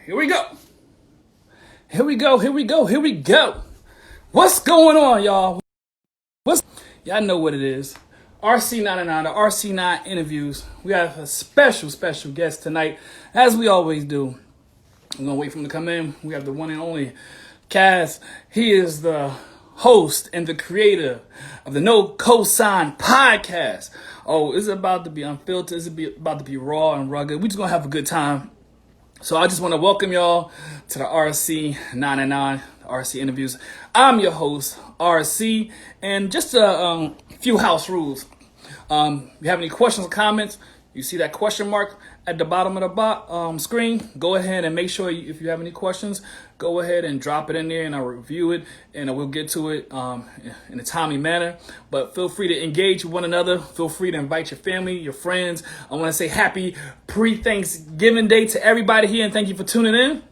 Here we go. Here we go. Here we go. Here we go. What's going on, y'all? Y'all know what it is. RC9INTERVIEWS, the RC9 interviews. We have a special guest tonight, as we always do. I'm gonna wait for him to come in. We have the one and only Kas. He is the host and the creator of the No Cosign podcast. Oh, it's about to be unfiltered. It's about to be raw and rugged. We're just gonna have a good time. So I just want to welcome y'all to the RC999, RC interviews. I'm your host, RC, and just a few house rules. If you have any questions or comments, you see that question mark at the bottom of the screen. Go ahead and make sure if you have any questions, go ahead and drop it in there and I'll review it and we'll get to it in a timely manner. But feel free to engage with one another. Feel free to invite your family, your friends. I want to say happy pre-Thanksgiving Day to everybody here and thank you for tuning in.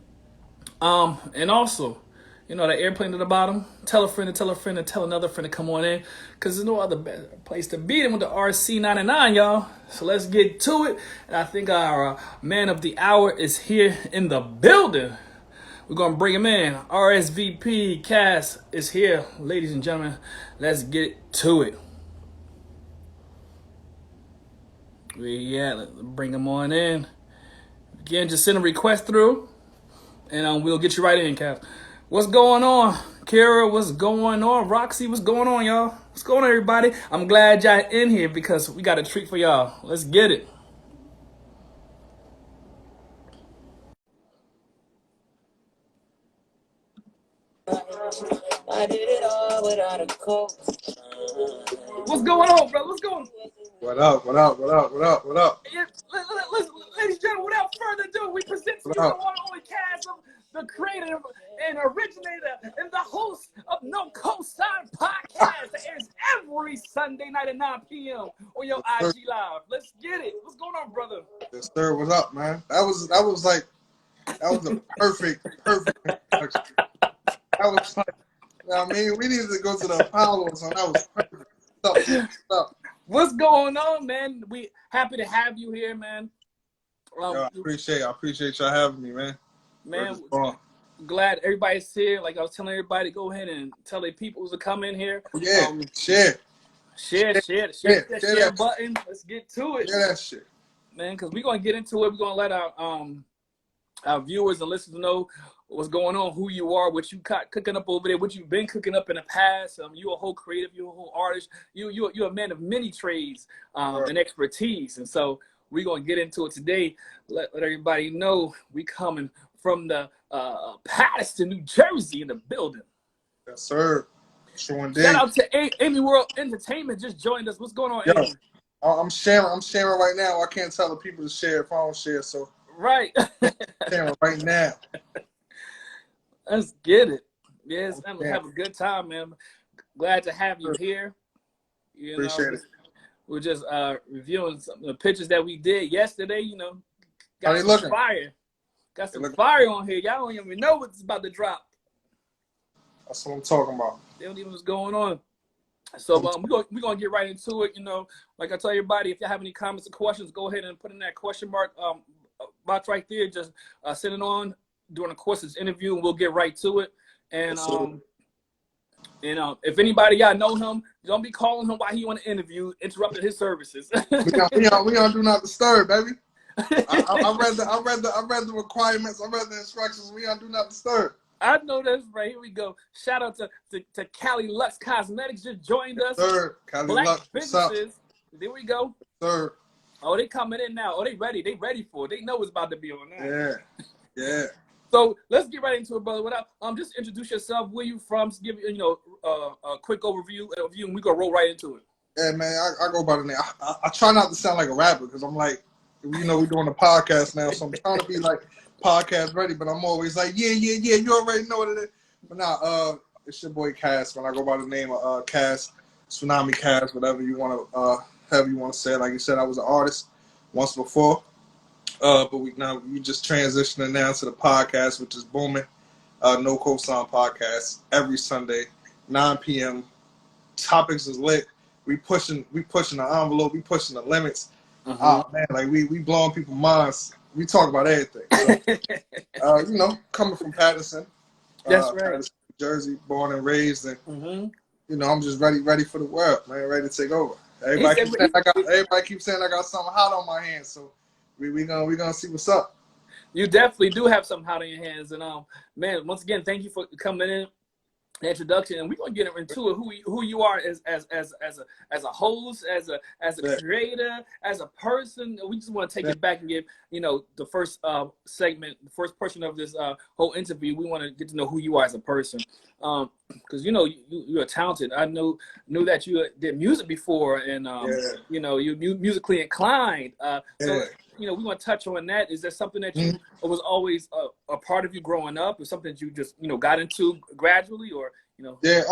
And also, you know, the airplane at the bottom. Tell a friend to tell a friend to tell another friend to come on in. Because there's no other better place to be than with the RC99, y'all. So let's get to it. And I think our man of the hour is here in the building. We're going to bring him in. RSVP Kas is here. Ladies and gentlemen, let's get to it. Let's bring him on in. Again, just send a request through. And we'll get you right in, Kas. What's going on? Kara, what's going on? Roxy, what's going on, y'all? What's going on, everybody? I'm glad y'all in here because we got a treat for y'all. Let's get it. I did it all without a coat. What's going on, bro? What's going on? What up? Ladies and gentlemen, without further ado, we present to you the one and only Kas, the creator and originator and the host of No Cosign podcast that airs every Sunday night at 9 p.m. on your IG Live. Let's get it. What's going on, brother? Yes, sir. What's up, man? That was a perfect introduction. That was like, you know what I mean? We needed to go to the Apollo, so that was perfect. What's going on, man? We happy to have you here, man. I appreciate y'all having me, man. Man, glad everybody's here. Like I was telling everybody, go ahead and tell their people to come in here. Yeah, share that button. Let's get to it. Yeah, that shit, man. Because we're gonna get into it. We're gonna let our viewers and listeners know what's going on, who you are, what you cooking up over there, what you've been cooking up in the past. You're a whole creative, you're a whole artist. You're a man of many trades and expertise. And so we're gonna get into it today. Let everybody know we coming from the Patterson, New Jersey in the building. Yes, sir. Sure indeed. Shout out to Amy World Entertainment just joined us. What's going on, Amy? I'm sharing right now. I can't tell the people to share if I don't share, so right. sharing right now. Let's get it. Yes, man, have a good time, man. Glad to have you here. Appreciate it. We're just reviewing some of the pictures that we did yesterday. You know, got some fire. Got some fire on here. Y'all don't even know what's about to drop. That's what I'm talking about. They don't even know what's going on. So we're gonna get right into it. You know, like I tell everybody, if you have any comments or questions, go ahead and put in that question mark box right there. Just send it on during the course of this interview, and we'll get right to it. And if anybody y'all know him, don't be calling him while he on the interview, interrupting his services. we don't do not disturb, baby. I read the requirements. I read the instructions. We don't do not disturb. I know that's right. Here we go. Shout out to Cali Lux Cosmetics just joined us. Sir, Cali Black Lux. businesses. There we go. Sir. Oh, they coming in now. Oh, they ready. They ready for it. They know it's about to be on now. Yeah. So let's get right into it, brother. Without just introduce yourself. Where you from? Just give a quick overview, and we gonna roll right into it. Yeah, man. I go by the name. I try not to sound like a rapper because I'm like, we're doing a podcast now, so I'm trying to be like podcast ready, but I'm always like, yeah. You already know what it is. But nah, it's your boy Kas. When I go by the name of Kas, Tsunami Kas, whatever you want to say. Like you said, I was an artist once before. But we just transitioning now to the podcast, which is booming. No Cosign podcast every Sunday, 9 p.m. Topics is lit. We pushing the envelope. We pushing the limits. Man, like we blowing people's minds we talk about everything. So, you know, coming from Patterson, That's right. Patterson, New Jersey, born and raised, and Mm-hmm. you know, I'm just ready for the world, man, ready to take over. He said, Everybody keeps saying I got something hot on my hands, so we gonna see what's up. you definitely do have something hot on your hands, and man, once again, thank you for coming in. Introduction, and we're gonna get into it. Who you are as a host, as a creator, as a person. We just want to take it back and give the first segment, the first portion of this whole interview. We want to get to know who you are as a person, because you're talented. I knew that you did music before, and you're musically inclined. So we want to touch on that. Is there something that you was always a part of you growing up, or something that you just got into gradually, or Yeah.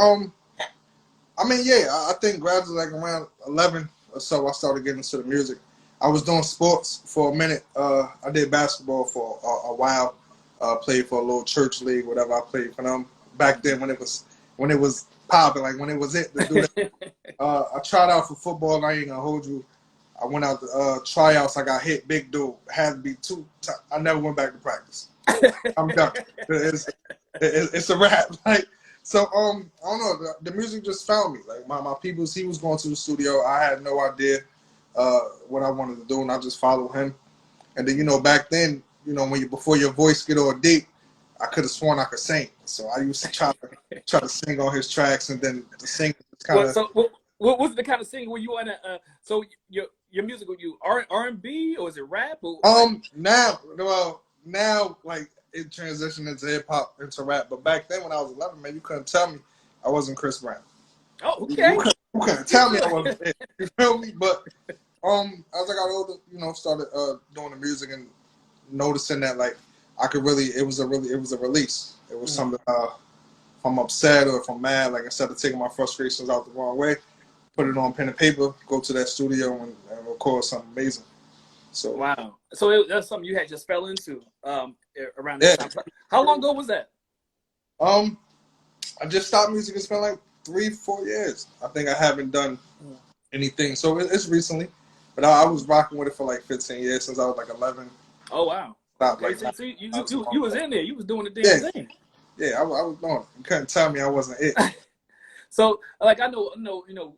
I mean, I think gradually, like around 11 or so, I started getting into the music. I was doing sports for a minute. I did basketball for a while. Played for a little church league, whatever. I played for them back then when it was popping, like when it was it to do that. I tried out for football. I ain't gonna hold you. I went out to tryouts. I got hit, big dude. Had to be 2 times. I never went back to practice. I'm done. It's a wrap. Like, so I don't know. The music just found me. Like my peoples, he was going to the studio. I had no idea what I wanted to do, and I just followed him. And then back then, before your voice get all deep, I could have sworn I could sing. So I used to try to sing on his tracks, and then the singing kind of. What was the kind of singing? Were you on so your music? Were you R&B, or is it rap? Or, now like it transitioned into hip hop, into rap. But back then when I was 11, man, you couldn't tell me I wasn't Chris Brown. Oh, okay. You couldn't tell me I wasn't it. You feel me? But as I got older, started doing the music and noticing that like I could really, it was a release. It was something. If I'm upset or if I'm mad, like instead of taking my frustrations out the wrong way, put it on pen and paper, go to that studio and record something amazing. So wow. So that's something you had just fell into around that time. How long ago was that? I just stopped music. It's been like 3-4 years. I think I haven't done anything. So it's recently, but I was rocking with it for like 15 years since I was like 11. Oh wow. Okay, like, so you was in there. You was doing the damn thing. Yeah, I was doing it. You couldn't tell me I wasn't it. So, like, I know,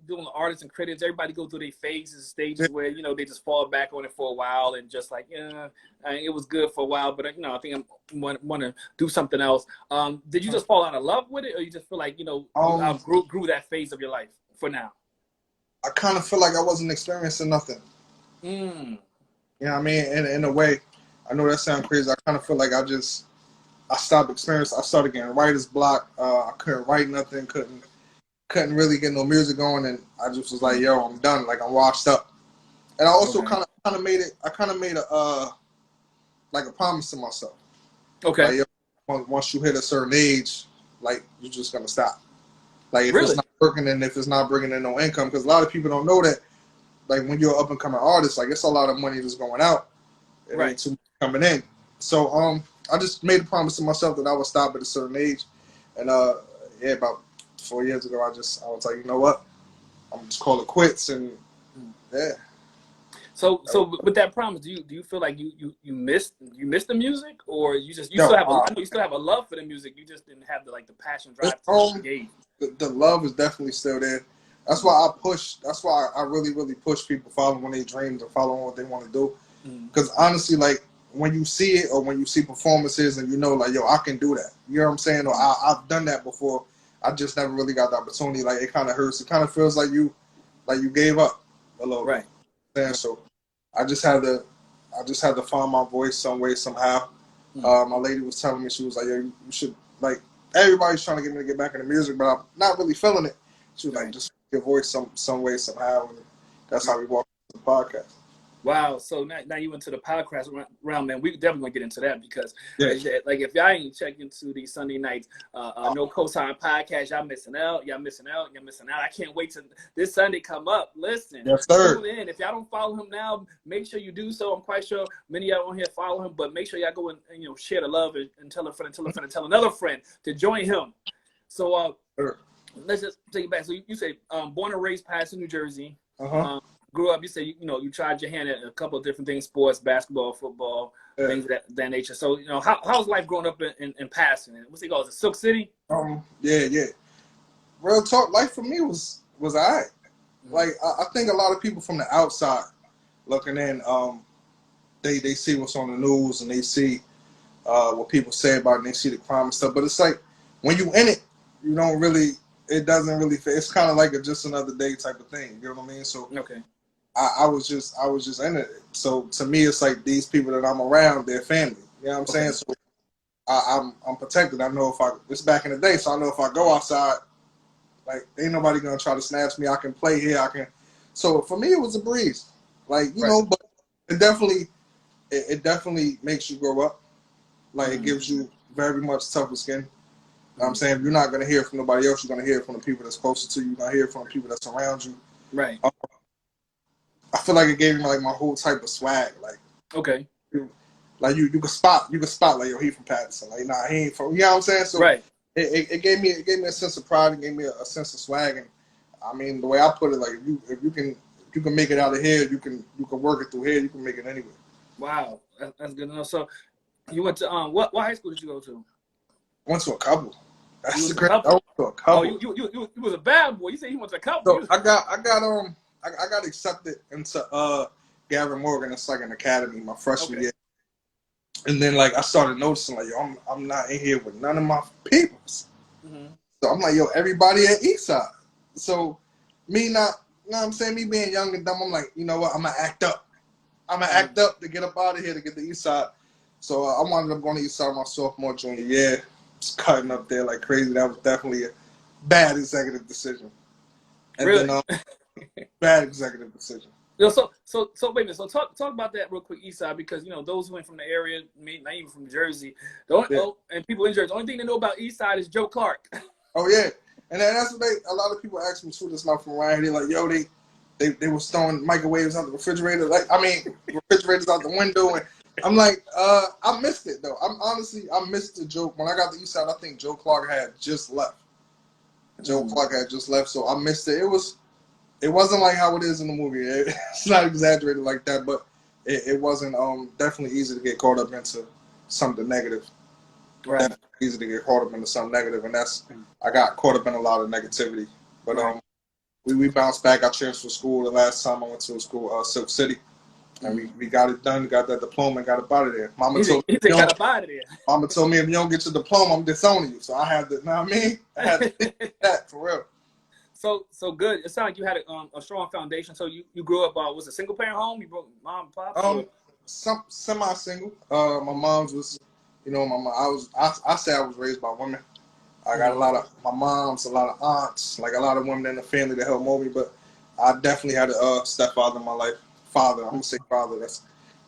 doing artists and critics, everybody go through their phases, stages where, they just fall back on it for a while and just like, it was good for a while, but, I think I want to do something else. Did you just fall out of love with it, or you just feel like, you outgrew that phase of your life for now? I kind of feel like I wasn't experiencing nothing. You know what I mean? In a way, I know that sounds crazy. I kind of feel like I stopped experiencing. I started getting writer's block. I couldn't write nothing, couldn't really get no music going, and I just was like, yo, I'm done. Like, I'm washed up. And I also kind of made a like a promise to myself. Okay. Like, yo, once you hit a certain age, like, you're just gonna stop. Like, if really? it's not working and if it's not bringing in no income, because a lot of people don't know that. Like, when you're an up and coming artist, like, it's a lot of money just going out. It ain't too much coming in. So I just made a promise to myself that I would stop at a certain age, and about 4 years ago, I was like, you know what? I'm just call it quits, and So with that promise, do you feel like you missed the music, or you still have I know you still have a love for the music, you just didn't have the passion drive to engage. The love is definitely still there. That's why I push. That's why I really push people following their dreams and following what they want to do. Because honestly, like, when you see it or when you see performances and like, yo, I can do that. You know what I'm saying? Or I've done that before. I just never really got the opportunity. Like, it kind of hurts. It kind of feels like you gave up a little bit. Right. So I just had to find my voice some way, somehow. My lady was telling me, she was like, yo, you should, like, everybody's trying to get me to get back into music, but I'm not really feeling it. She was like, just your voice some way, somehow. And that's how we walked into the podcast. Wow. So now you into the podcast realm, man. We definitely gonna get into that because, like, if y'all ain't checking into these Sunday nights, No Cosign podcast, y'all missing out. I can't wait till this Sunday come up. Listen, tune in. If y'all don't follow him now, make sure you do so. I'm quite sure many of y'all on here follow him, but make sure y'all go and share the love and tell a friend, tell another friend to join him. So let's just take it back. So you say born and raised Patterson, New Jersey. grew up, you said you tried your hand at a couple of different things, sports, basketball, football, things of that nature. So how's life growing up in Patterson? What's it called? Is it Silk City? Yeah. Real talk, life for me was alright. Like I think a lot of people from the outside looking in, they see what's on the news and they see what people say about it and they see the crime and stuff. But it's like when you in it, you don't really. It doesn't really fit. It's kind of like a just another day type of thing. You know what I mean? So okay. I was just in it. So to me, it's like these people that I'm around, they're family. You know what I'm saying? So I'm protected. I know it's back in the day, so I know if I go outside, like ain't nobody gonna try to snatch me. I can play here. So for me, it was a breeze. Like but it definitely makes you grow up. Like it gives you very much tougher skin. You know what I'm saying? You're not going to hear it from nobody else. You're going to hear it from the people that's closer to you. You're going to hear it from the people that's around you. Right. I feel like it gave me like my whole type of swag. Like, okay. You can spot like, yo, he from Patterson. Like, nah, he ain't from, you know what I'm saying? So right. It gave me a sense of pride. It gave me a sense of swag. And I mean, the way I put it, like if you can make it out of here, you can work it through here. You can make it anywhere. Wow, that's good enough. So you went to what high school did you go to? Went to a couple. That's the great. I went to a couple. Oh, you was a bad boy. You said he went to a couple. So I got accepted into Gavin Morgan. It's like an academy my freshman year. And then like I started noticing like, yo, I'm not in here with none of my peoples. So I'm like, yo, everybody at Eastside. So me not, you know what I'm saying, me being young and dumb, I'm like, you know what, I'm gonna act up. I'm gonna act up to get up out of here to get to Eastside. So I wound up going to Eastside my sophomore, junior year. Just cutting up there like crazy. That was definitely a bad executive decision. And really? then bad executive decision. So wait a minute. So talk about that real quick, Eastside, because those who ain't from the area, not even from Jersey, and people in Jersey, the only thing they know about Eastside is Joe Clark. Oh yeah, and that's what a lot of people ask me too. That's not from around here. They're like, yo, they were throwing microwaves out the refrigerator. Like, I mean, refrigerators out the window, and I'm like, I missed it though. I missed the joke when I got to Eastside. I think Joe Clark had just left. So I missed it. It wasn't like how it is in the movie. It's not exaggerated like that, but it wasn't definitely easy to get caught up into something negative. Right. Definitely easy to get caught up into something negative, and I got caught up in a lot of negativity. But we bounced back. I transferred school the last time I went to a school, Silk City, and we got it done. Got that diploma and got up out of there. Mama told me if you don't get your diploma, I'm disowning you. So I had to, you know what I mean? I had to do that for real. So good. It sounded like you had a strong foundation. So you grew up, was it a single parent home? You broke mom and pop? Semi-single. My mom's was, my mom. I say I was raised by women. I got a lot of my moms, a lot of aunts, like a lot of women in the family that helped mold me. But I definitely had a stepfather in my life. Father, I'm gonna say father.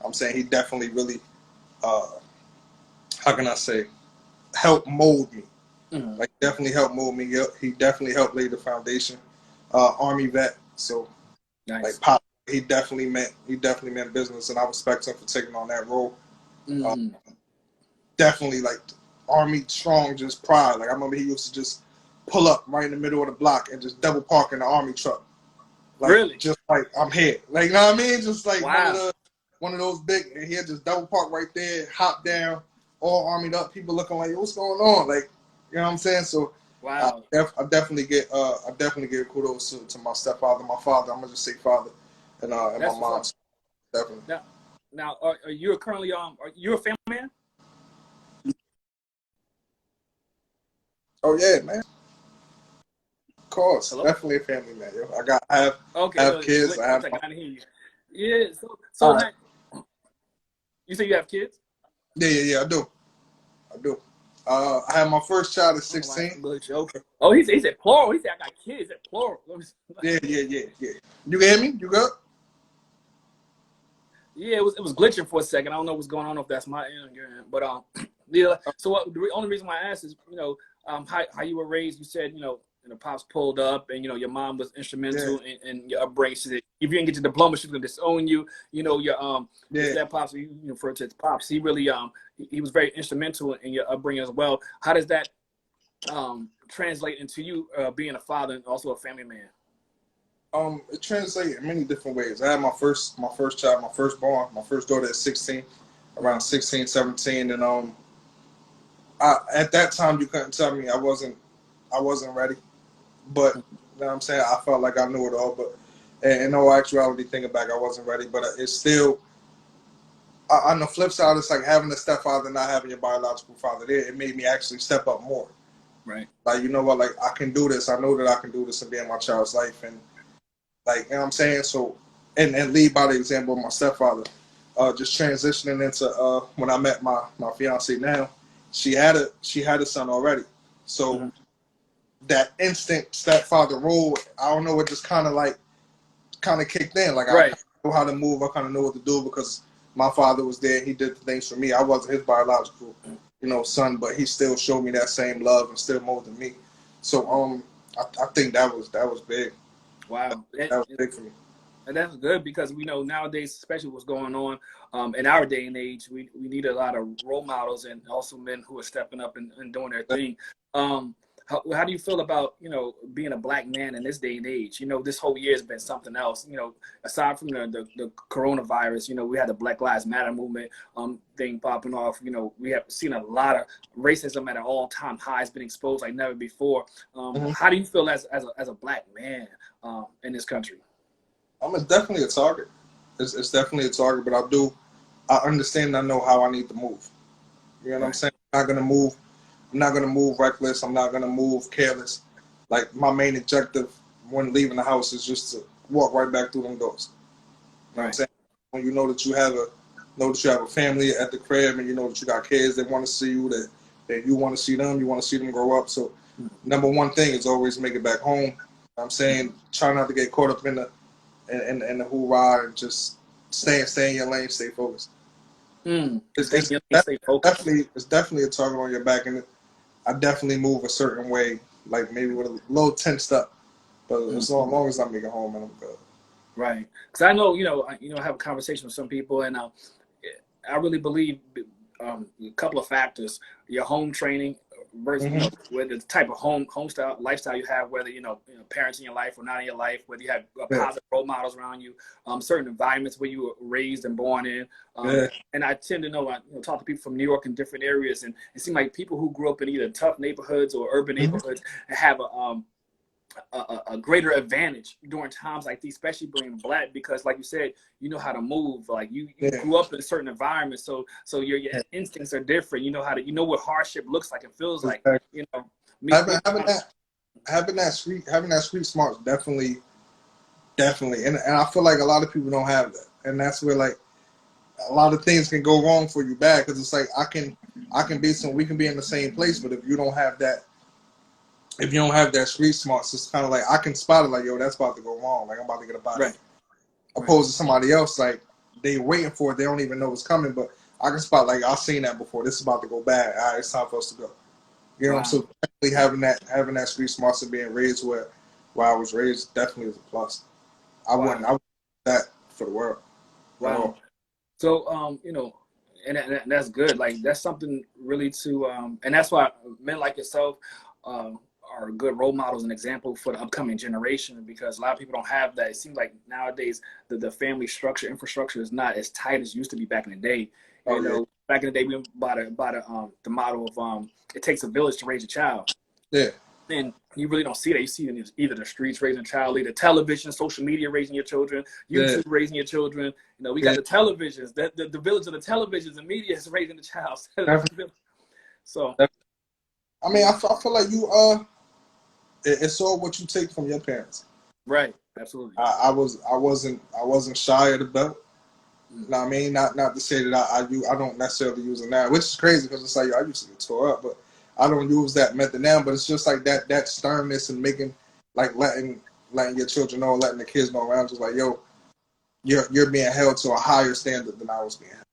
I'm saying he definitely really, how can I say, helped mold me. Like definitely helped mold me. He definitely helped lay the foundation. Army vet, so nice. Like pop, he definitely meant business, and I respect him for taking on that role. Definitely like Army strong, just pride. Like I remember he used to just pull up right in the middle of the block and just double park in the Army truck. Like, really? Just like I'm here. Like, you know what I mean? Just like wow. one of those big, and he'll just double park right there, hop down, all armied up. People looking like, what's going on? Like, you know what I'm saying? So wow. I definitely give kudos to my stepfather, my father. I'm gonna just say father, and my mom. Definitely. Now, are you currently are you a family man? Oh yeah, man. Of course, Hello? definitely a family man. Yo, I have kids. I hear you. Yeah. So right. You say you have kids? Yeah. I do. I had my first child at 16. Okay. Oh, he said plural. He said I got kids. He said plural. Yeah. You hear me? You good? Yeah, it was glitching for a second. I don't know what's going on, if that's my end or your end. But yeah. So the only reason why I asked is, how you were raised. You said, pops pulled up, and your mom was instrumental in your upbringing. She said, if you didn't get your diploma, she was gonna disown you. Your step pops, you refer to his pops. He really he was very instrumental in your upbringing as well. How does that translate into you being a father and also a family man? It translates in many different ways. I had my first child, my firstborn, my first daughter at 16, around 16, 17, and at that time you couldn't tell me I wasn't ready. But you know what I'm saying, I felt like I knew it all. But in all actuality, thinking back, I wasn't ready. But it's still, on the flip side, it's like having a stepfather, not having your biological father there. It made me actually step up more. Right. Like, you know what? Like, I can do this. I know that I can do this and be in my child's life, and like, you know what I'm saying. So, and lead by the example of my stepfather. Just transitioning into when I met my fiance now, she had a son already. So that instant stepfather role, I don't know, it just kind of kicked in. Like, I know how to move, I kind of know what to do because my father was there. He did the things for me. I wasn't his biological, son, but he still showed me that same love and still molded me. So I think that was big. Wow. That was big for me. And that's good because we know nowadays, especially what's going on in our day and age, we need a lot of role models and also men who are stepping up and doing their thing. How do you feel about, being a black man in this day and age? This whole year has been something else. Aside from the coronavirus, we had the Black Lives Matter movement thing popping off. We have seen a lot of racism at an all-time high. It's been exposed like never before. How do you feel as a black man in this country? It's definitely a target. It's definitely a target, but I understand and I know how I need to move. You know what I'm saying? I'm not gonna move reckless. I'm not gonna move careless. Like, my main objective when leaving the house is just to walk right back through them doors. You know what I'm saying? When you know that you have a family at the crib and you know that you got kids that want to see you, that you want to see them, you want to see them grow up. So number one thing is always make it back home. You know what I'm saying, try not to get caught up in the hoorah and just stay in your lane, stay focused. It's definitely a target on your back, and I definitely move a certain way, like maybe with a little tensed up, but as long as I make it home and I'm good. Right, because I know I have a conversation with some people, and I really believe a couple of factors: your home training versus with the type of home lifestyle you have, whether parents in your life or not in your life, whether you have positive role models around you, certain environments where you were raised and born in. And I tend to talk to people from New York and different areas, and it seems like people who grew up in either tough neighborhoods or urban neighborhoods have a greater advantage during times like these, especially being black, because like you said, you know how to move. Like you grew up in a certain environment, so your instincts are different. You know what hardship looks like and feels like. Having that street smarts definitely, and I feel like a lot of people don't have that, and that's where like a lot of things can go wrong for you bad, because it's like we can be in the same place, but if you don't have that street smarts, it's kind of like I can spot it, like, yo, that's about to go wrong. Like, I'm about to get a body. Opposed to somebody else, like, they waiting for it. They don't even know it's coming. But I can spot, like, I've seen that before. This is about to go bad. All right, it's time for us to go. You know, so definitely having that street smarts and being raised where I was raised definitely is a plus. I wouldn't that for the world. Wow. So, and that's good. Like, that's something really to, and that's why men like yourself, are good role models and example for the upcoming generation, because a lot of people don't have that. It seems like nowadays the family infrastructure is not as tight as it used to be back in the day. Back in the day we went by the model of it takes a village to raise a child. Yeah. And you really don't see that. You see it in either the streets raising a child, either television, social media raising your children, YouTube raising your children. We got the televisions, the village of the televisions and media is raising the child. So I mean, I feel like you it's all what you take from your parents. Right, absolutely. I wasn't shy of the belt. You know what I mean? Not to say that I don't necessarily use it now, which is crazy because it's like I used to get tore up, but I don't use that method now. But it's just like that sternness and making, like, letting your children know, letting the kids know around, just like, yo, you're being held to a higher standard than I was being held.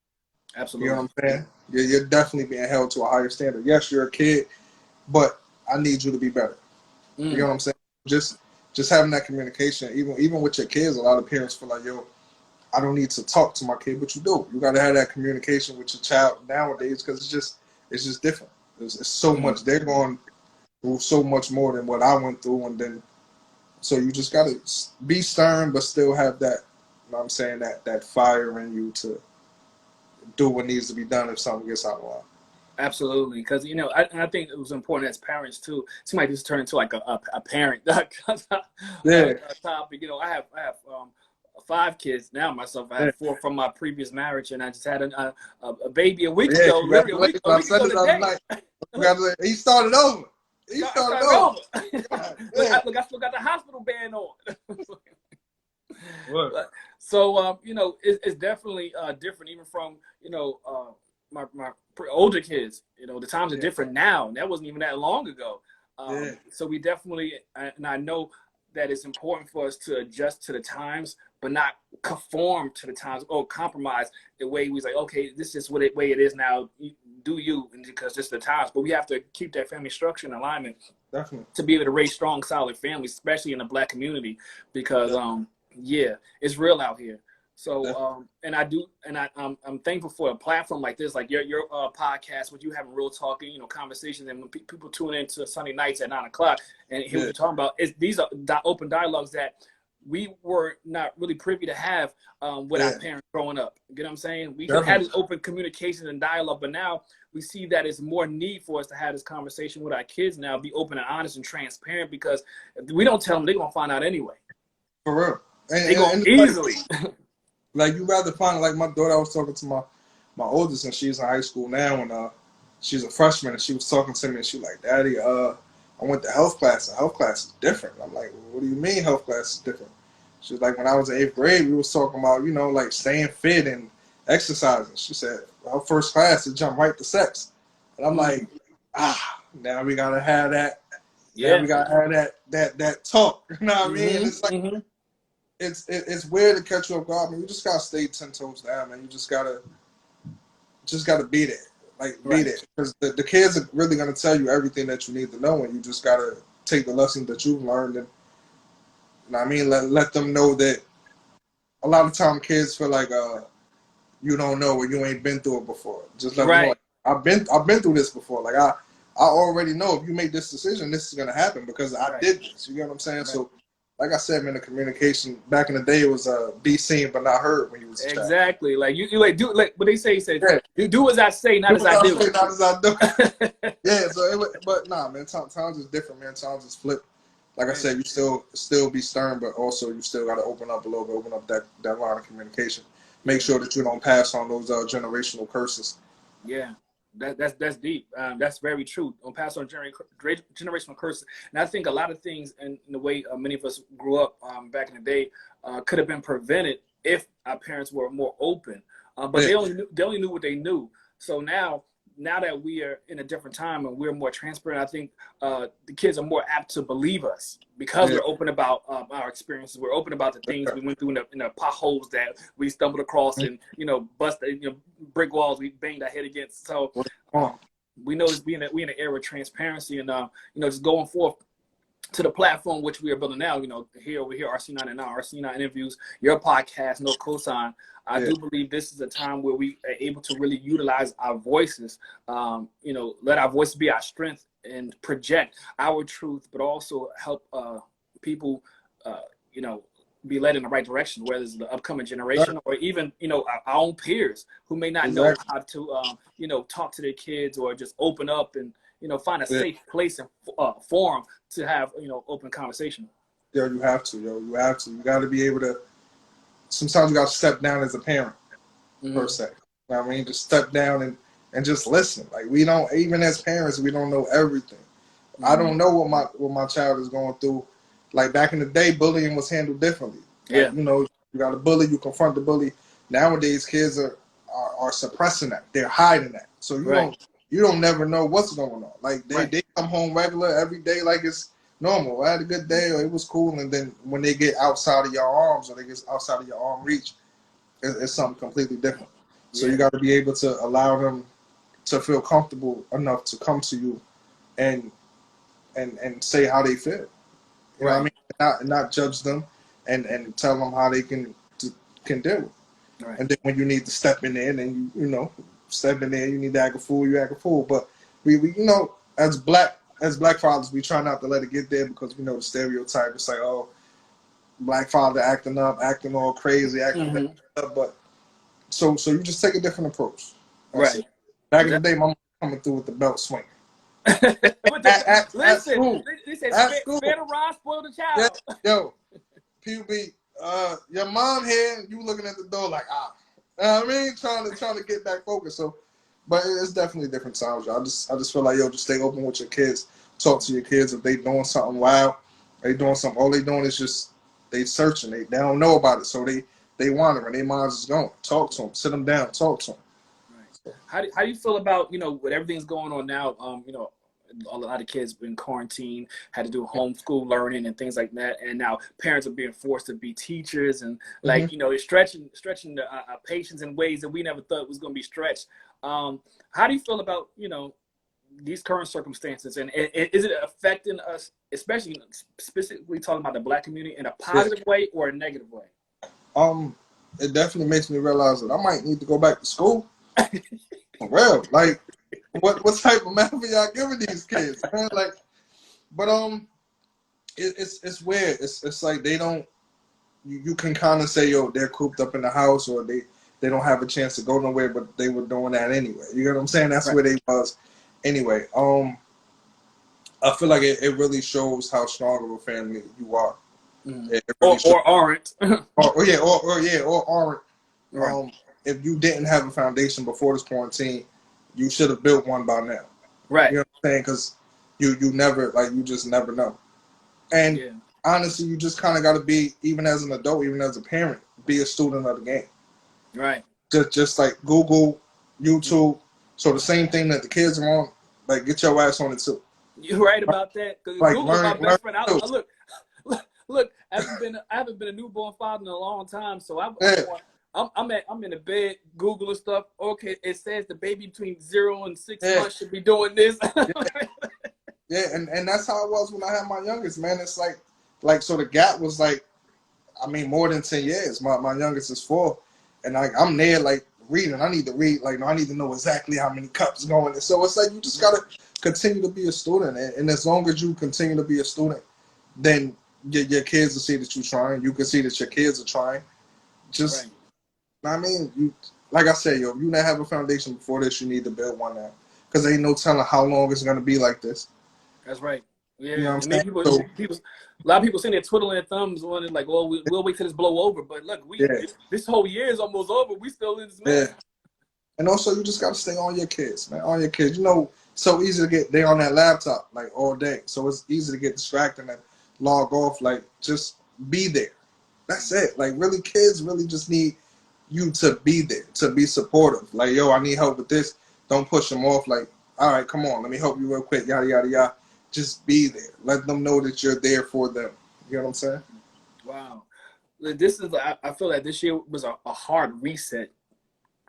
Absolutely. You know what I'm saying? You're definitely being held to a higher standard. Yes, you're a kid, but I need you to be better. You know what I'm saying? Just having that communication, even with your kids, a lot of parents feel like, yo, I don't need to talk to my kid, but you do. You got to have that communication with your child nowadays, because it's just different. It's so much. They're going through so much more than what I went through, and then So you just gotta be stern, but still have that. You know what I'm saying, that fire in you to do what needs to be done if something gets out of line. Absolutely, because I think it was important as parents too. Somebody just turn into like a parent Yeah, topic. I have 5 kids now myself. I yeah, have 4 from my previous marriage, and I just had a baby a week yeah. ago. Literally Congratulations! a I week said ago it the other today. night. Congratulations. He started over. He I started started over. over. God, Look, yeah. I still got the hospital band on. What? So it's definitely different, even from my older kids. The times are Yeah, different now. That wasn't even that long ago. yeah, So we definitely, and I know that it's important for us to adjust to the times, but not conform to the times or compromise the way we was like, okay, this is way it is now. Do you, because this is the times. But we have to keep that family structure in alignment definitely. to be able to raise strong, solid families, especially in the Black community, because Definitely. yeah, it's real out here. So Definitely. I'm thankful for a platform like this, like your podcast, where you having real talking, conversations, and when people tune into Sunday nights at 9 o'clock and hear what Yeah, you're talking about, these are open dialogues that we were not really privy to have with our yeah, parents growing up. You know what I'm saying? We could have definitely. this open communication and dialogue, but now we see that it's more need for us to have this conversation with our kids now, be open and honest and transparent, because if we don't tell them, they're going to find out anyway. For real. They're going And to it's easily. like you rather find, like my daughter, I was talking to my oldest, and she's in high school now, and she's a freshman, and she was talking to me, and she was like, Daddy, I went to health class, and health class is different. I'm like, well, what do you mean health class is different? She was like, when I was in 8th grade, we was talking about, like staying fit and exercising. She said, her first class, it jumped right to sex. And I'm like, now we gotta have that. Now Yeah. we gotta have that talk. You know what I mean? And it's like, Mm-hmm. it's weird to catch you off guard, man. You just gotta stay 10 toes down, man. You just gotta be there, like be Right. there, because the kids are really gonna tell you everything that you need to know, and you just gotta take the lessons that you've learned, and you know what I mean, let them know that a lot of time kids feel like you don't know or you ain't been through it before. Just let them know, Right. like, I've been through this before. Like I already know if you make this decision, this is gonna happen because I Right. did this. You get what I'm saying? Right. So, like I said, man, the communication back in the day, it was be seen but not heard when you was a child. Exactly. Like you like do like what they say. Yeah. You do as I say, not Do as what I I do. say, not as I do. Yeah. So, but nah, man, times is different, man. Times is flipped. Like I said, you still be stern, but also you still got to open up a little bit, open up that line of communication. Make sure that you don't pass on those generational curses. Yeah, that's deep. That's very true. Don't pass on generational curses. And I think a lot of things in the way many of us grew up back in the day could have been prevented if our parents were more open. But Yeah, they only knew what they knew. So now that we are in a different time and we're more transparent, I think the kids are more apt to believe us because yeah, we're open about our experiences. We're open about the things we went through in the potholes that we stumbled across, and busted, brick walls we banged our head against. So we know we in an era of transparency, and just going forth to the platform which we are building now, here over here, RC9 and now, RC9 Interviews, your podcast, No Cosign. I yeah. do believe this is a time where we are able to really utilize our voices, let our voice be our strength and project our truth, but also help people, be led in the right direction, whether it's the upcoming generation or even, our own peers who may not know Exactly. how to, talk to their kids or just open up and, find a Yeah. safe place and forum to have, open conversation. Yo, you have to. You have to. You got to be able to. Sometimes you got to step down as a parent, per se. You know what I mean? Just step down and just listen. Like we don't, even as parents, we don't know everything. I don't know what my child is going through. Like back in the day, bullying was handled differently. Like Yeah. you got a bully, you confront the bully. Nowadays, kids are suppressing that. They're hiding that. So you don't never know what's going on. Like they come home regular every day like it's normal. I had a good day or it was cool, and then when they get outside of your arms or they get outside of your arm reach, it's something completely different. So you got to be able to allow them to feel comfortable enough to come to you and say how they feel. You know what I mean? Not judge them and tell them how they can deal with it. Right. And then when you need to step in there, then you step in there. You need to act a fool. You act a fool. But we as black as black fathers, we try not to let it get there because we know the stereotype. It's like, oh, black father acting up, acting all crazy, acting up. But so you just take a different approach. That's Right. it. Back in the day, my mom coming through with the belt swinging. At Listen, school. they said, At school. spare the rod, spoil the Yeah, child. yo, people be, your mom here, you looking at the door like, I mean, trying to get back focused. So, but it's definitely different times, y'all. I just feel like, yo, just stay open with your kids. Talk to your kids if they doing something wild. They doing something. All they doing is just they searching. They don't know about it, so they wandering. Their minds is going. Talk to them. Sit them down. Talk to them. Right. How do you feel about, with everything's going on now? A lot of kids been quarantined, had to do homeschool learning and things like that, and now parents are being forced to be teachers, and it's stretching the patience in ways that we never thought was going to be stretched. How do you feel about these current circumstances, and is it affecting us, especially specifically talking about the Black community, in a positive way or a negative way? It definitely makes me realize that I might need to go back to school. For real, like. What type of math are y'all giving these kids, man? Like, but it's weird. It's like they don't. You can kind of say, yo, they're cooped up in the house, or they don't have a chance to go nowhere, but they were doing that anyway. You know what I'm saying? That's right. Where they was anyway. I feel like it really shows how strong of a family you are. It really or aren't. or aren't. Right. If you didn't have a foundation before this quarantine, you should have built one by now. Right. You know what I'm saying? Because you never, you just never know. And honestly, you just kind of got to be, even as an adult, even as a parent, be a student of the game. Right. Just like Google, YouTube. So the same thing that the kids are on, get your ass on it too. You're right about that. Because Google's my best friend. Look, I haven't been a newborn father in a long time, so I'm in the bed Googling stuff. Okay, it says the baby between 0 and 6 months should be doing this. And that's how it was when I had my youngest, man. It's like so the gap was more than 10 years. My youngest is 4, and I'm there reading. I need to read. I need to know exactly how many cups going. And so it's you just gotta continue to be a student, and as long as you continue to be a student, then your kids will see that you're trying. You can see that your kids are trying. Just. Right. I mean, like I said, if you not have a foundation before this, you need to build one now. Because ain't no telling how long it's going to be like this. That's right. Yeah. You know what I'm saying? A lot of people sitting there twiddling their thumbs on it well, we'll wait till this blow over. But look, this whole year is almost over. We still in this mess. Yeah. And also, you just got to stay on your kids, man. On your kids. So easy to get, they on that laptop, all day. So it's easy to get distracted and log off. Just be there. That's it. Really, kids really just need you to be there, to be supportive. Yo, I need help with this. Don't push them off. All right, come on, let me help you real quick. Yada yada yada. Just be there. Let them know that you're there for them. You know what I'm saying? Wow. This is. I feel like this year was a hard reset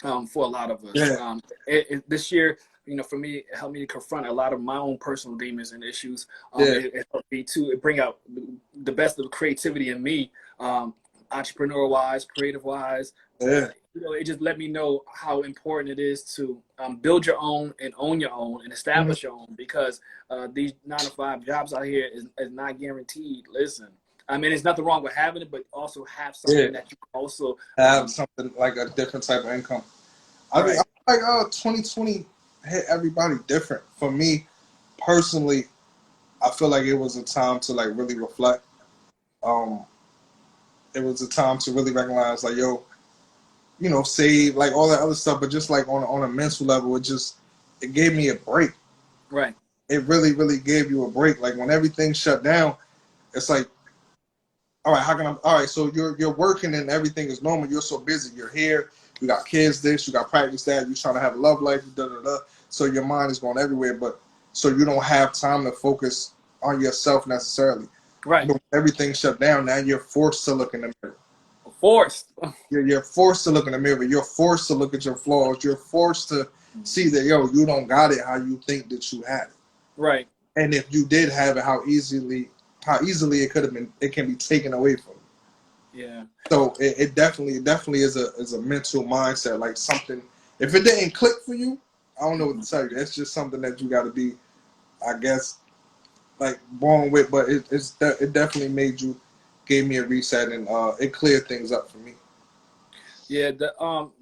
for a lot of us. Yeah. This year, for me, it helped me to confront a lot of my own personal demons and issues. It helped me to bring out the best of the creativity in me. Entrepreneur-wise, creative-wise, it just let me know how important it is to build your own and own your own and establish your own, because these 9-to-5 jobs out here is not guaranteed. Listen, I mean, there's nothing wrong with having it, but also have something that you can also have something like a different type of income. I mean, 2020 hit everybody different. For me personally, I feel like it was a time to really reflect. It was a time to really recognize, save, all that other stuff, but just on a mental level, it gave me a break. Right. It really, really gave you a break. When everything shut down, it's all right, so you're working and everything is normal. You're so busy. You're here. You got kids this, you got practice that, you're trying to have a love life, So your mind is going everywhere, but so you don't have time to focus on yourself necessarily. Right. But everything shut down. Now you're forced to look in the mirror. Forced. You're forced to look in the mirror. You're forced to look at your flaws. You're forced to see that, you don't got it how you think that you had it. Right. And if you did have it, how easily it could have been, it can be taken away from you. Yeah. So it definitely is a mental mindset, something. If it didn't click for you, I don't know what to tell you. It's just something that you got to be, I guess, like born with, but it definitely gave me a reset, and it cleared things up for me. Yeah,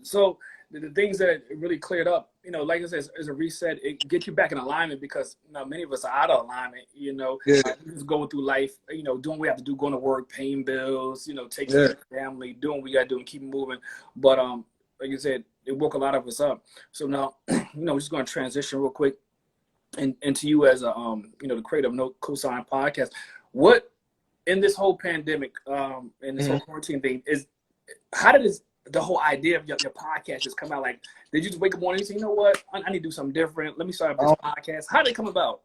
so the things that it really cleared up, like I said, is a reset. It gets you back in alignment because many of us are out of alignment. Yeah, Just going through life, doing what we have to do, going to work, paying bills, taking care yeah. of the family, doing what we got to do, and keep moving. But like you said, it woke a lot of us up. So now, we're just going to transition real quick into you as a the creator of No Cosign Podcast. What in this whole pandemic, and this whole quarantine thing is, how did the whole idea of your podcast just come out? Like, did you just wake up one morning and say, you know what, I need to do something different. Let me start up this podcast. How did it come about?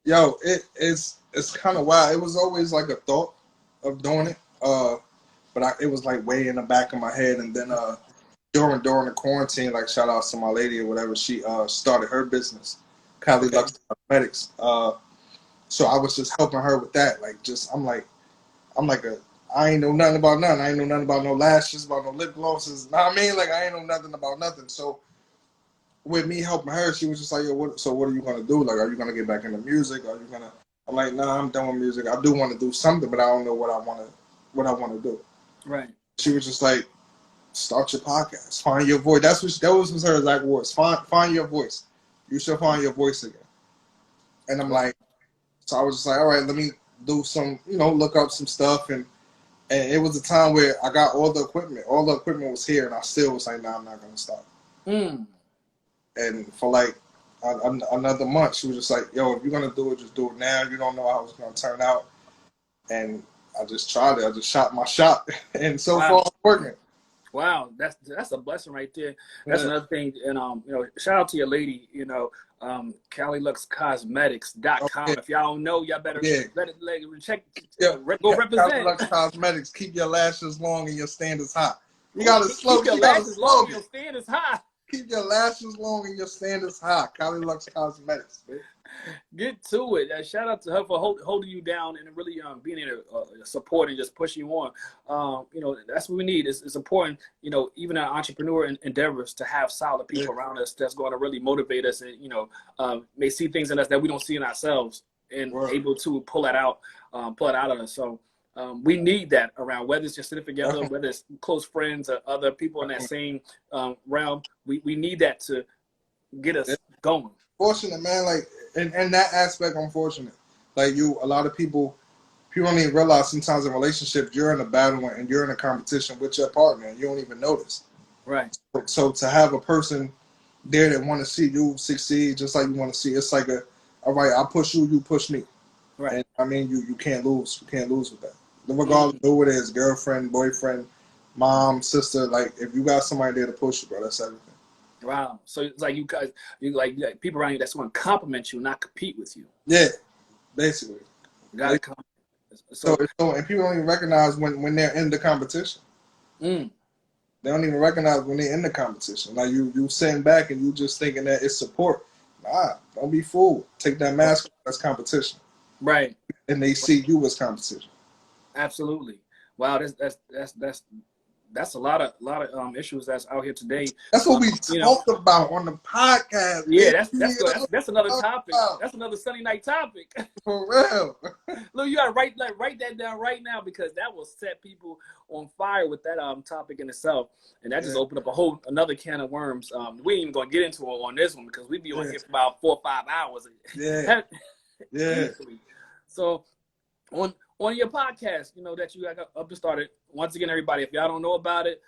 Yo, it's kind of wild. It was always like a thought of doing it, but it was like way in the back of my head. And then during the quarantine, like shout out to my lady or whatever, she started her business, Kylie Okay. Lux Cosmetics. So I was just helping her with that. Like, I ain't know nothing about nothing. I ain't know nothing about no lashes, about no lip glosses. Know what I mean? Like, I ain't know nothing about nothing. So with me helping her, she was just like, yo, what are you gonna do? Like, are you gonna get back into music? Are you gonna? I'm like, nah, I'm done with music. I do want to do something, but I don't know what I want to do. Right. She was just like, start your podcast, find your voice. That was her exact words. Find your voice. You should find your voice again. And I'm like, so I was just like, all right, let me do some, look up some stuff. And it was a time where I got all the equipment. All the equipment was here, and I still was like, nah, I'm not gonna stop. And for like another month, she was just like, yo, if you're gonna do it, just do it now. You don't know how it's gonna turn out. And I just tried it. I just shot my shot, and so far it's working. Wow, that's a blessing right there. That's another thing. And shout out to your lady, CallieLuxCosmetics.com. Okay. If y'all don't know, y'all better check. Go represent. Kylie Lux Cosmetics. Keep your lashes long and your standards high. You gotta keep your lashes long and your standards high. Keep your lashes long and your standards high. Kylie Lux Cosmetics. Baby. Get to it. Shout out to her for holding you down and really being there to support and just push you on. That's what we need. It's important, even our entrepreneur endeavors, to have solid people around us that's going to really motivate us and, may see things in us that we don't see in ourselves and able to pull it out of us. So we need that around, whether it's just sitting together, whether it's close friends or other people in that same realm. We need that to get us going. Fortunate, man. Like, in that aspect, I'm fortunate. Like, a lot of people don't even realize sometimes in relationships you're in a battle and you're in a competition with your partner and you don't even notice. Right. So to have a person there that want to see you succeed just like you want to see, it's like all right, I push you, you push me. Right. And I mean, you can't lose. You can't lose with that. Regardless of who it is, girlfriend, boyfriend, mom, sister, like if you got somebody there to push you, bro, that's everything. Wow. So it's like you like people around you that's going to compliment you, not compete with you. Yeah, basically. You gotta come. So and people don't even recognize when they're in the competition. They don't even recognize when they're in the competition. Like you sitting back and you just thinking that it's support. Nah, don't be fooled. Take that mask off. That's competition. Right. And they see you as competition. Absolutely. Wow. That's a lot of issues that's out here today. That's what we talked about on the podcast. Yeah, that's another topic. That's another Sunday night topic. For real. Look, you gotta write that down right now, because that will set people on fire with that topic in itself, and that just opened up another can of worms. We ain't even gonna get into it on this one because we'd be on here for about 4 or 5 hours. Yeah. So on your podcast, that you got up and started. Once again, everybody, if y'all don't know about it,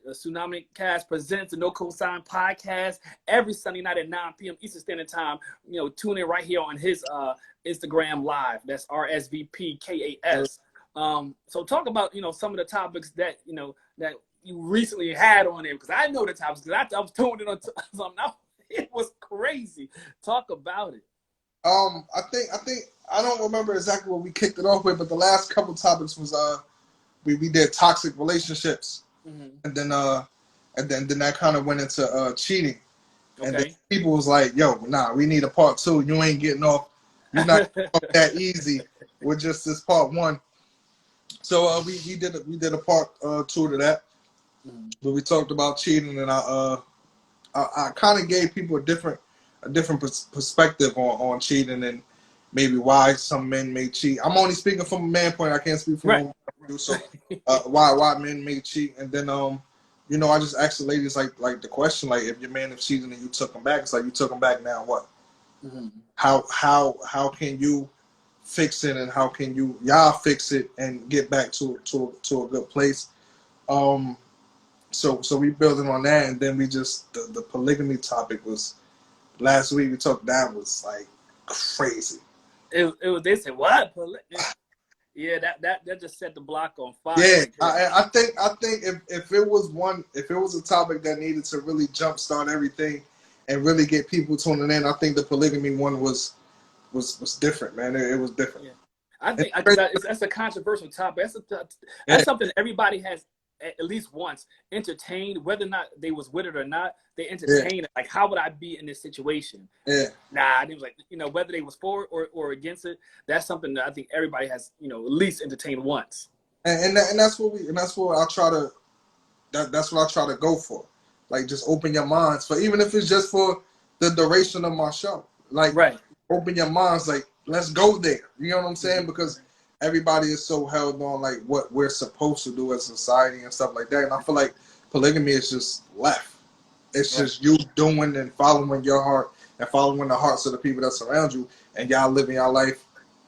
Tsunami Kas presents the No Cosign Podcast every Sunday night at 9 p.m. Eastern Standard Time. Tune in right here on his Instagram Live. That's RSVPKAS. So talk about some of the topics that that you recently had on there, because I know the topics because I was tuned in on something. It was crazy. Talk about it. I think I don't remember exactly what we kicked it off with, but the last couple topics was we did toxic relationships, and then that kind of went into cheating, and then people was like, "Yo, nah, we need a part 2. You ain't getting off. You're not getting off that easy with just this part 1." So we did a part 2 to that, but we talked about cheating, and I kind of gave people a different perspective on cheating, and maybe why some men may cheat. I'm only speaking from a man point. I can't speak from a woman point of view. So why men may cheat, and then you know, I just asked the ladies like the question, like, if your man is cheating and you took him back, it's like, you took him back, now what? Mm-hmm. How can you fix it, and how can y'all fix it and get back to a good place? So we building on that, and then we just the polygamy topic was last week. We talked, that was like crazy. It was, they said what? Yeah, that just set the block on fire. Yeah, Right I think if it was a topic that needed to really jumpstart everything and really get people tuning in, I think the polygamy one was different, man. It was different. Yeah. I think that's a controversial topic. That's something everybody has at least once entertained, whether or not they was with it or not. They entertained it. Like, how would I be in this situation? Yeah. Nah, it was like, you know, whether they was for or against it. That's something that I think everybody has, you know, at least entertained once. And that's what I try to. That's what I try to go for. Like, just open your minds for, even if it's just for the duration of my show. Like, right. Open your minds. Like, let's go there. You know what I'm saying? Because everybody is so held on like what we're supposed to do as a society and stuff like that. And I feel like polygamy is just left. It's just you doing and following your heart and following the hearts of the people that surround you, and y'all living your life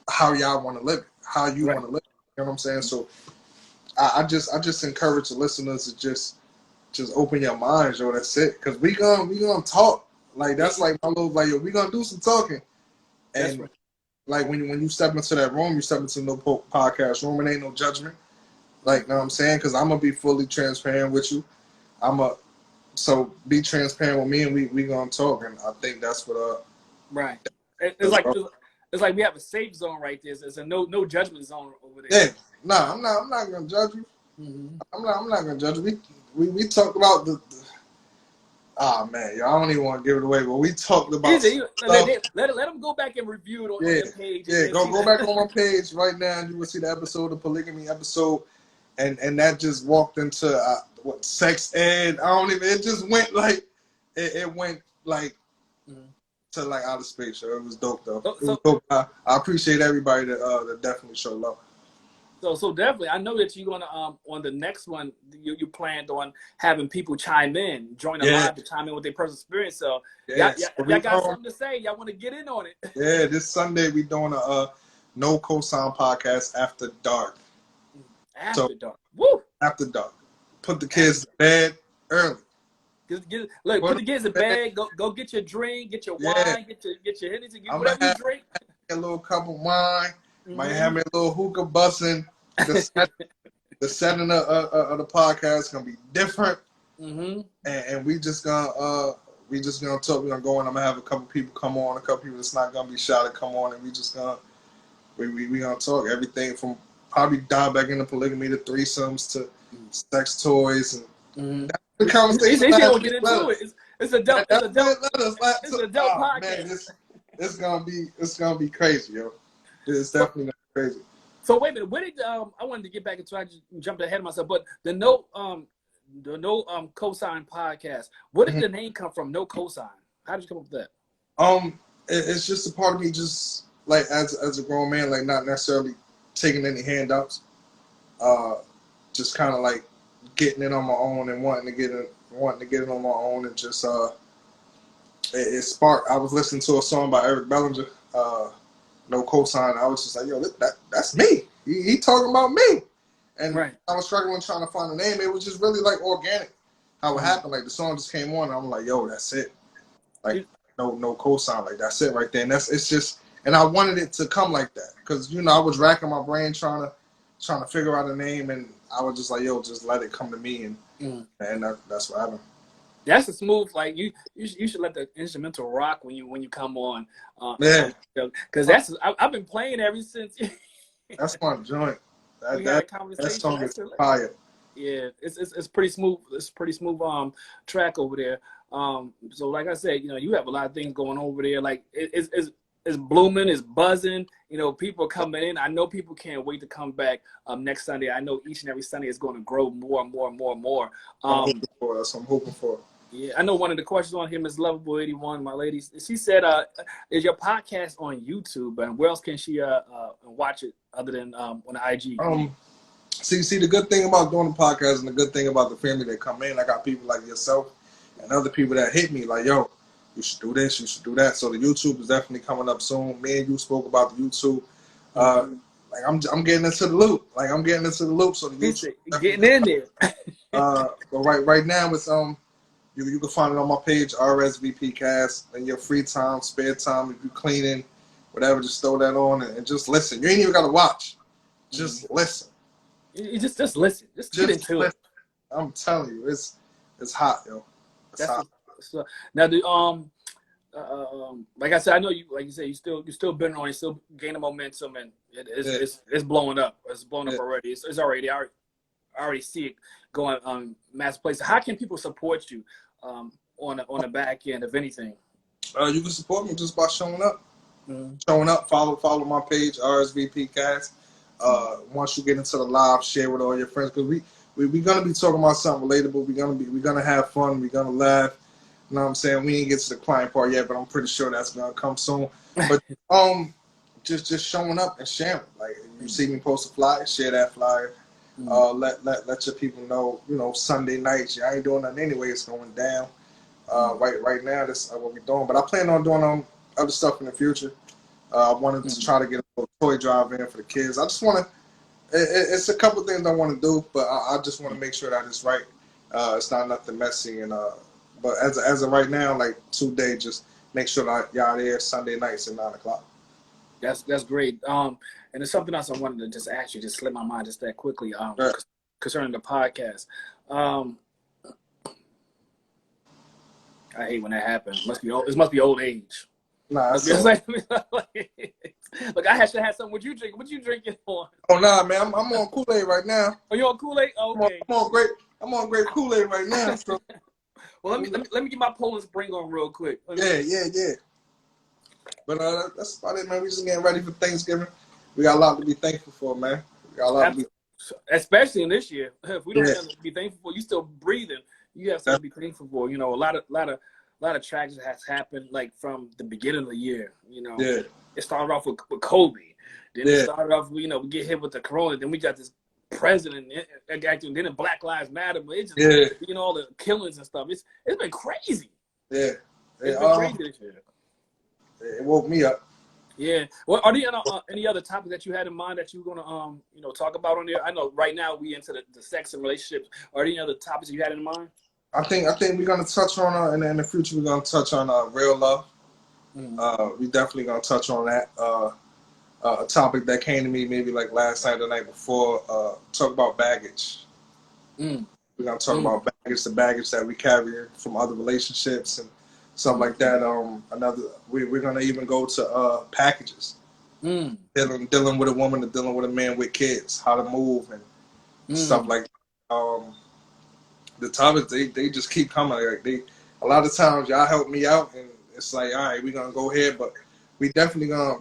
how y'all want to live it, how you want to live it. You know what I'm saying? So I just encourage the listeners to just open your minds, yo. That's it. Because we gonna talk. Like, that's like my little, like, yo, we gonna do some talking. And like, when you step into that room, you step into no podcast room, and ain't no judgment. Like, you know what I'm saying? Because I'm gonna be fully transparent with you. So be transparent with me, and we gonna talk. And I think that's what right. It's like we have a safe zone right there. It's a no judgment zone over there. Yeah. Nah, I'm not gonna judge you. Mm-hmm. I'm not gonna judge you. We talked about the man, y'all, I don't even want to give it away, but we talked about let them go back and review it on their page. Yeah, go back on my page right now, and you will see the episode, the polygamy episode, and that just walked into what, sex ed. I don't even. It just went like it went like to like outer space. So it was dope though. It was dope. I appreciate everybody that definitely showed love. So definitely, I know that you're gonna on the next one you planned on having people chime in, join the live to chime in with their personal experience. So y'all got something to say. Y'all want to get in on it? Yeah, this Sunday we doing a no cosign podcast after dark. After dark. Woo! After dark. Put the kids to bed early. Put the kids in bed. Go get your drink, get your wine, get your Hennessy, get whatever you drink. A little cup of wine. Might have me a little hookah busting. The setting of the podcast is gonna be different, and we just gonna talk. We're gonna go, and I'm gonna have a couple people come on, a couple people that's not gonna be shy to come on, and we just gonna we gonna talk everything from probably dive back into polygamy to threesomes to sex toys and the conversation. Gonna get into it. It's a dope. It's a dope podcast. Man, it's gonna be crazy, yo. It's definitely crazy. So wait a minute. Where did I wanted to get back into? I just jumped ahead of myself. But the no cosign podcast. Where did the name come from? No cosign. How did you come up with that? It's just a part of me, just like as a grown man, like not necessarily taking any handouts. Just kind of like getting it on my own and wanting to get it on my own, and just it sparked. I was listening to a song by Eric Bellinger. No cosign. I was just like, yo, that's me. He talking about me. And I was struggling trying to find a name. It was just really like organic how it happened. Like the song just came on, and I'm like, yo, that's it. Like no cosign. Like that's it right there. And it's just, and I wanted it to come like that because I was racking my brain trying to figure out a name, and I was just like, yo, just let it come to me, and that's what happened. That's a smooth, like you should let the instrumental rock when you come on. Because I've been playing ever since. That's my joint. We had a conversation. That song is fire. Yeah, it's pretty smooth. It's pretty smooth track over there. So like I said, you have a lot of things going over there. Like it's blooming, it's buzzing. People are coming in. I know people can't wait to come back next Sunday. I know each and every Sunday is going to grow more and more and more and more. That's what I'm hoping for. Yeah, I know one of the questions on here, Miss Lovable81, my lady. She said, "Is your podcast on YouTube, and where else can she watch it other than on the IG?" See, the good thing about doing the podcast and the good thing about the family that come in, I got people like yourself and other people that hit me like, yo, you should do this, you should do that. So the YouTube is definitely coming up soon. Me and you spoke about the YouTube. Like I'm getting into the loop. Like I'm getting into the loop. So the YouTube getting in there. But right now it's you can find it on my page, RSVP Cast. In your free time, spare time, if you're cleaning, whatever, just throw that on and just listen. You ain't even gotta watch. Just listen. You just listen. Just get into listen. it. I'm telling you, it's hot, yo. It's hot. Now the like I said, I know you. Like you said, you're still been on. You're still gaining momentum, and it's blowing up. It's blowing up already. It's already. I already see it going mass places. How can people support you on the back end of anything? You can support me just by showing up. Showing up. Follow my page, RSVP Cast. Once you get into the live, share with all your friends, because we're gonna be talking about something relatable. We're gonna have fun. We're gonna laugh. You know what I'm saying? We ain't get to the client part yet, but I'm pretty sure that's gonna come soon. But just showing up and sharing. Like you see me post a flyer, share that flyer. Let your people know. You know, Sunday nights. I ain't doing nothing anyway. It's going down. Right now, that's what we're doing. But I plan on doing other stuff in the future. I wanted to try to get a little toy drive in for the kids. I just want to. It's a couple things I want to do, but I just want to make sure that it's right. It's not nothing messy, and but as of right now, like 2 days, just make sure that y'all there Sunday nights at 9 o'clock. That's great. And there's something else I wanted to just ask you, just slip my mind just that quickly. Concerning the podcast. I hate when that happens. It must be old age. Nah, look, I should have something. What you drinking on? Oh nah, man, I'm on Kool-Aid right now. Oh, you on Kool-Aid? Okay. I'm on great Kool-Aid right now. So. Well, let me get my Poland Spring on real quick. Yeah. But that's about it, man. We just getting ready for Thanksgiving. We got a lot to be thankful for, man. We got a lot to be, especially in this year. If we don't have something to be thankful for, you still breathing. You have something to be thankful for. You know, a lot of tragedy has happened, like from the beginning of the year. You know, it started off with Kobe. Then it started off, we get hit with the corona. Then we got this president acting. Then the Black Lives Matter. But it's just, all the killings and stuff. It's been crazy. Yeah. It's been crazy this year. It woke me up. Yeah. Well, are there any other topics that you had in mind that you were gonna talk about on there? I know right now we into the sex and relationships. Are there any other topics you had in mind? I think we're gonna touch on and in the future we're gonna touch on real love. We definitely gonna touch on that. A topic that came to me maybe like last night or the night before. Talk about baggage. We're gonna talk about baggage, the baggage that we carry from other relationships and stuff like that. We're gonna even go to packages. Dealing with a woman or dealing with a man with kids, how to move and stuff like that. The topics they just keep coming. Like a lot of times y'all help me out and it's like, all right, we're gonna go here, but we definitely gonna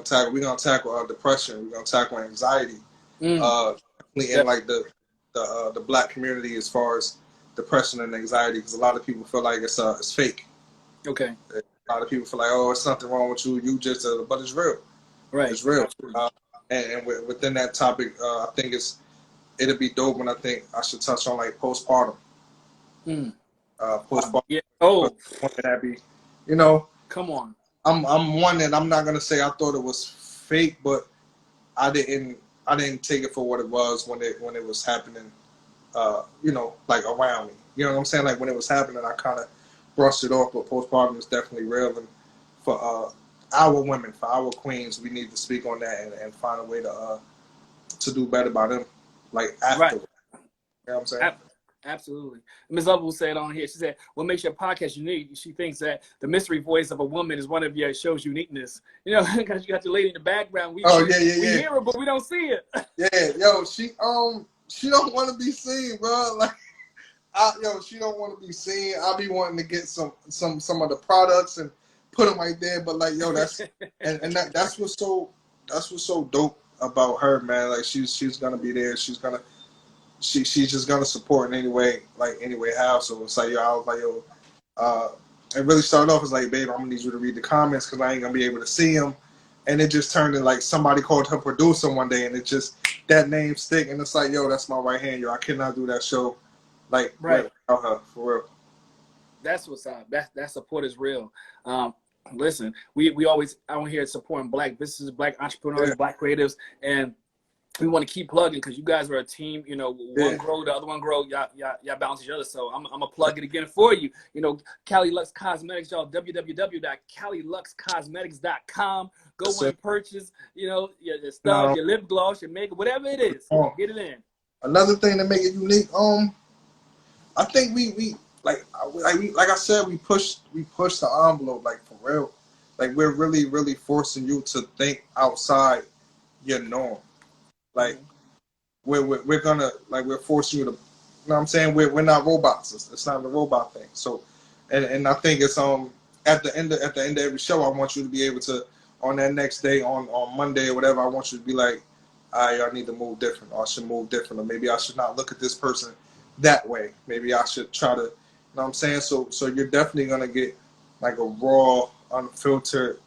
tackle. We're gonna tackle depression. We're gonna tackle anxiety. Definitely in like the Black community as far as depression and anxiety, because a lot of people feel like it's fake. Okay. A lot of people feel like, oh, it's nothing wrong with you. You just, but it's real. Right. It's real. And within that topic, I think it'll be dope, and I think I should touch on like postpartum. Postpartum. Yeah. Oh. That be, Come on. I'm one that I'm not gonna say I thought it was fake, but I didn't take it for what it was when it was happening. Like around me. You know what I'm saying? Like when it was happening, I kind of brushed it off. But postpartum is definitely real, and for our women, for our queens, we need to speak on that and find a way to do better by them. Like after, right. You know what I'm saying? Absolutely. Ms. Lovell said on here, she said, what makes your podcast unique? She thinks that the mystery voice of a woman is one of your show's uniqueness. Because you got the lady in the background. We hear her, but we don't see it. Yeah, yo, she don't want to be seen, bro. Like, she don't want to be seen. I be wanting to get some of the products and put them right there, but like, yo, that's that's what's so dope about her, man. Like, she's gonna be there. She's gonna she's just gonna support in any way how. So it's like, yo, I was like, yo, it really started off as like, babe, I'm gonna need you to read the comments because I ain't gonna be able to see them. And it just turned into like somebody called her producer one day, and it just that name stick, and it's like, yo, that's my right hand, yo. I cannot do that show like Right. without her, for real. That's what's up. That support is real. Listen, we always out here supporting black businesses, black entrepreneurs, Yeah. black creatives, and we want to keep plugging because you guys are a team. You know, one grow, the other one grow. Y'all balance each other. So I'm gonna plug it again for you. You know, Cali Lux Cosmetics, y'all. www.caliluxcosmetics.com. Go and purchase. You know, your stuff, your lip gloss, your makeup, whatever it is. Get it in. Another thing that make it unique. I think we like I said, we push the envelope, like, for real. Like, we're really forcing you to think outside your norm. Like, we're gonna, like, we're forcing you to, you know what I'm saying? We're not robots. It's not a robot thing. So, and I think it's at the end of every show, I want you to be able to, on that next day, on Monday or whatever, I want you to be like, I need to move different, or I should move different, or maybe I should not look at this person that way. Maybe I should try to, you know what I'm saying? So you're definitely gonna get like a raw, unfiltered.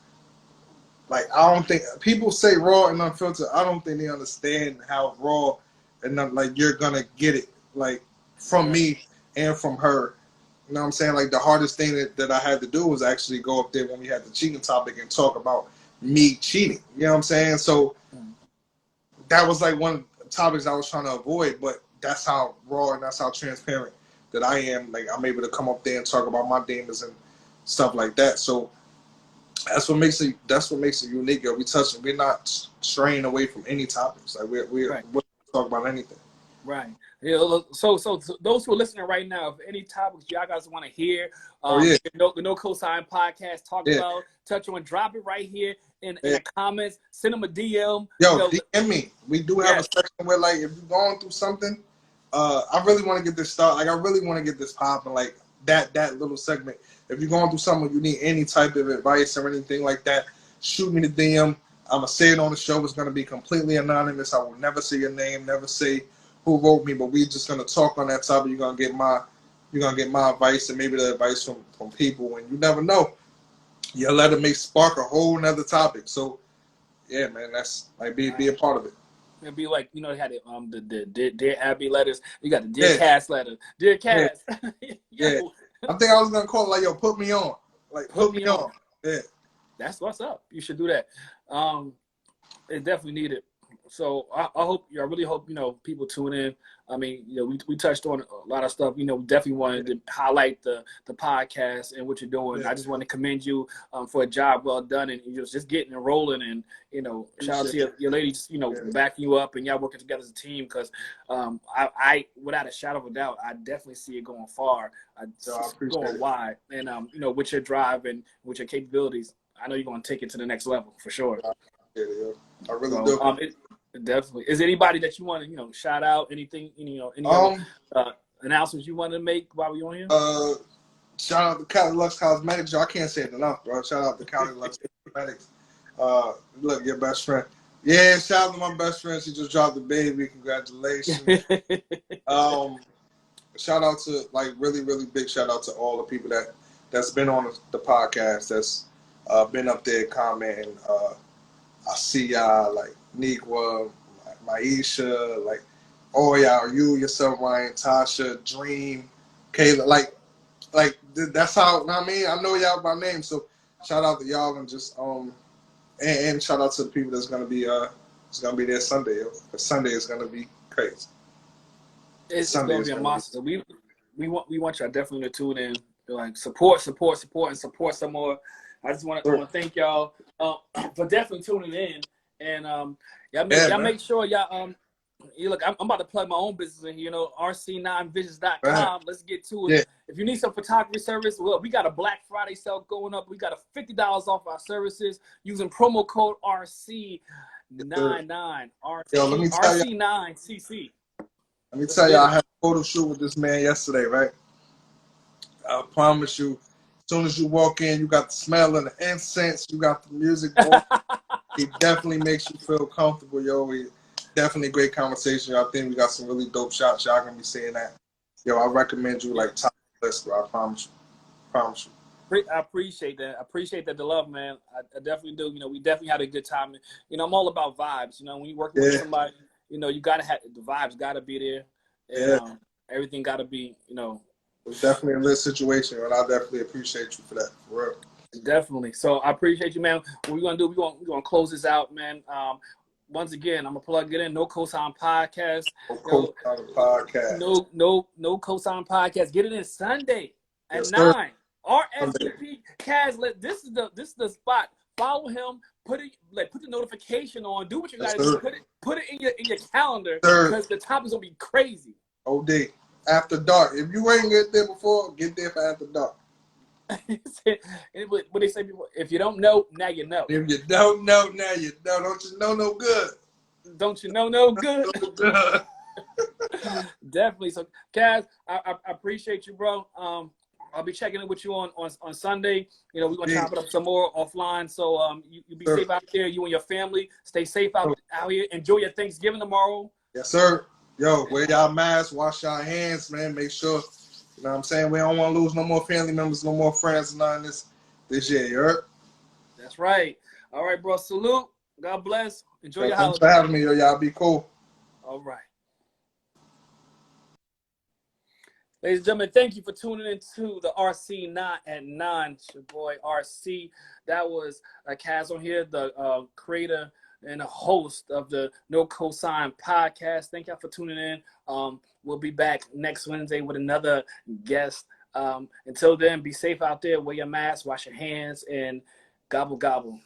Like, I don't think people say raw and unfiltered. I don't think they understand how raw and like you're gonna get it, like, from me and from her. You know what I'm saying? Like, the hardest thing that I had to do was actually go up there when we had the cheating topic and talk about me cheating. You know what I'm saying? So that was like one of the topics I was trying to avoid, but that's how raw and that's how transparent that I am. Like, I'm able to come up there and talk about my demons and stuff like that. So that's what makes it unique. Yo. We're not straying away from any topics. Like, we're talk about anything. Right. Yeah, so those who are listening right now, if any topics y'all guys want to hear, the No Cosign podcast talk about, touch on, drop it right here in the comments. Send them a DM. Yo, DM me. We do have a section where, like, if you're going through something, I really want to get this started. Like, I really want to get this popping. Like, that little segment. If you're going through something, you need any type of advice or anything like that, shoot me the DM. I'm gonna say it on the show. It's gonna be completely anonymous. I will never say your name, never say who wrote me, but we're just gonna talk on that topic. You're gonna get my advice and maybe the advice from people, and you never know. Your letter may spark a whole nother topic. So yeah, man, that's like be a part of it. It'd be like, you know, they had the Dear Abby letters. You got the Dear Cass letter. Dear Cass. Yeah. I think I was gonna call it like, yo, put me on. Like, put me on. Yeah. That's what's up. You should do that. It's definitely needed. So I really hope, you know, people tune in. I mean, you know, we touched on a lot of stuff. You know, we definitely wanted to highlight the podcast and what you're doing. I just want to commend you for a job well done, and you're just getting and rolling. And, you know, shout out to your ladies, you know, backing you up and y'all working together as a team. Because I without a shadow of a doubt, I definitely see it going far. Going wide, and you know, with your drive and with your capabilities, I know you're going to take it to the next level for sure. I really do. Definitely. Is there anybody that you want to, you know, shout out? Anything, you know, any other announcements you want to make while we're on here? Shout out to Cali Lux Cosmetics. I can't say it enough, bro. Shout out to Cali Lux Cosmetics. Look, your best friend. Yeah, shout out to my best friend. She just dropped the baby. Congratulations. Shout out to, like, really big shout out to all the people that's been on the podcast, that's been up there commenting. I see y'all, like Nequa, Maisha, like all y'all, you, yourself, Ryan, Tasha, Dream, Kayla, like that's how, I mean, I know y'all by name, so shout out to y'all, and just and shout out to the people that's gonna be there Sunday. Yo. Sunday is gonna be crazy. It's gonna be a monster. So we want y'all definitely to tune in, like support, and support some more. I just want to thank y'all for definitely tuning in, and y'all make sure y'all you look. I'm about to plug my own business in here. You know, RC9INTERVIEWS.com. Right. Let's get to it. Yeah. If you need some photography service, well, we got a Black Friday sale going up. We got a $50 off our services using promo code RC99 RC9CC. Let me tell you, I had a photo shoot with this man yesterday, right? I promise you. As soon as you walk in, you got the smell of the incense, you got the music going. He definitely makes you feel comfortable, yo. Definitely a great conversation. I think we got some really dope shots. Y'all gonna be saying that. Yo, I recommend you like top list, bro. I promise you. Promise you. I appreciate that. I appreciate that, the love, man. I definitely do. You know, we definitely had a good time. You know, I'm all about vibes. You know, when you're working with somebody, you know, you gotta have the vibes. Gotta be there, and everything gotta be. You know, it's definitely a lit situation, and I definitely appreciate you for that. For real. Definitely. So I appreciate you, man. What we're gonna do? We're gonna close this out, man. Once again, I'm gonna plug it in. No Cosign Podcast. No Cosign Podcast. No Cosign Podcast. Get it in Sunday at 9. Sir. RSVP Kaz. This is the spot. Follow him. Put the notification on. Do what you gotta do. Put it in your calendar because the topic's gonna be crazy. OD. After dark. If you ain't get there before, get there for after dark. What they say before, if you don't know, now you know. If you don't know, now you know. Don't you know no good? Don't you know no good? Definitely. So, Kaz, I appreciate you, bro. I'll be checking in with you on Sunday. You know, we're gonna chop it up some more offline. So you be safe out there. You and your family. Stay safe out here. Enjoy your Thanksgiving tomorrow. Yes, sir. Yo, wear y'all masks, wash y'all hands, man. Make sure. You know what I'm saying? We don't want to lose no more family members, no more friends, none of this year, you heard? That's right. All right, bro. Salute. God bless. Enjoy your holiday. holiday. Thanks for having me, yo. Y'all be cool. All right. Ladies and gentlemen, thank you for tuning into the RC9 at 9. It's your boy RC. That was Kaz on here, the creator and a host of the No Cosign Podcast. Thank y'all for tuning in. We'll be back next Wednesday with another guest. Until then, be safe out there. Wear your mask, wash your hands, and gobble, gobble.